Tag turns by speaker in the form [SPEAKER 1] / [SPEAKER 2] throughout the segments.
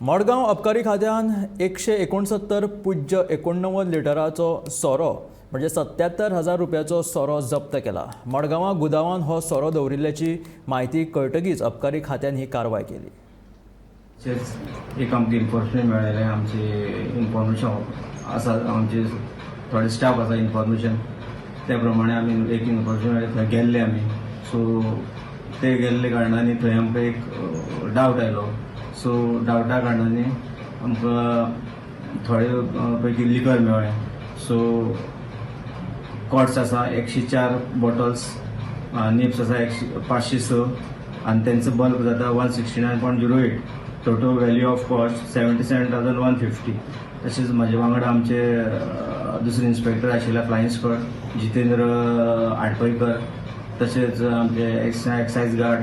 [SPEAKER 1] मडगांव अबकारी खात्यान 169.89 लिटराचो सोरो म्हणजे 77,000 रुपयाचो सोरो जप्त केला। मडगांवा गुदावान हो सोरो दवरिल्ल्याची माहिती कळटकीच अबकारी खात्यान ही कारवाय केली।
[SPEAKER 2] एक आमकां इन्फॉर्मेशन मेळ्ळेलें, आमचे इन्फॉर्मेशन आसा, आमचे थोडे स्टाफ आसा इन्फॉर्मेशन त्या प्रमाणे आमी एक इन्फॉर्मेशन मेळ्ळें, थंय गेल्ले आमी। सो ते गेल्ले कारणान थंय आमकां एक डावट आयलो। सो डावटा कारणान आमकां थोडे पैकी लिकर मेळ्ळें। सो कॉर्ड्स आसा 104 बॉटल्स, निप्स आसा 506 आनी तेंचो बल्क जाता 169.08। Total value of cost 77,150। तशेंच म्हाजे वांगडा आमचे दुसरे इन्स्पेक्टर आशिल्ले फ्लायिंग स्क्वॉड जितेंद्र आडपयकर, तशेंच आमचे एक्सायज गार्ड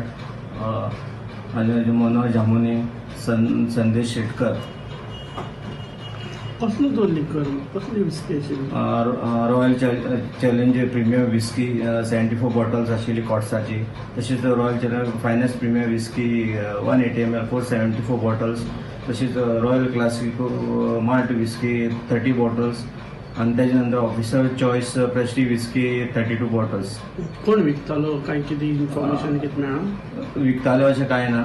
[SPEAKER 2] आनी मनोज जामुनी, संदेश शेटकर।
[SPEAKER 3] कसलो तो लिकर, कसली विस्की आशिल्ली?
[SPEAKER 2] Royal challenger premium whisky 74 bottles आशिल्ली कॉट्साची। तशेंच royal challenger finest premium whisky 180 ml 474 bottles. तशेंच royal classic malt whisky 30 bottles आनी तेजे नंतर officer choice prestige whisky 32 bottles.
[SPEAKER 3] कोण विकतालो, काय कितें इन्फॉर्मेशन कितें मेळ्ळा?
[SPEAKER 2] विकताले अशें कांय ना।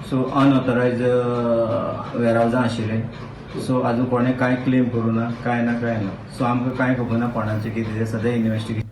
[SPEAKER 2] सो अनऑथरायज वेअरहावजां आशिल्ले। सो आजून कोणें कांय क्लेम करूं ना, कांय ना। सो आमकां कांय खबर ना कोणाचें कितें, सद्या इन्वेस्टिगेशन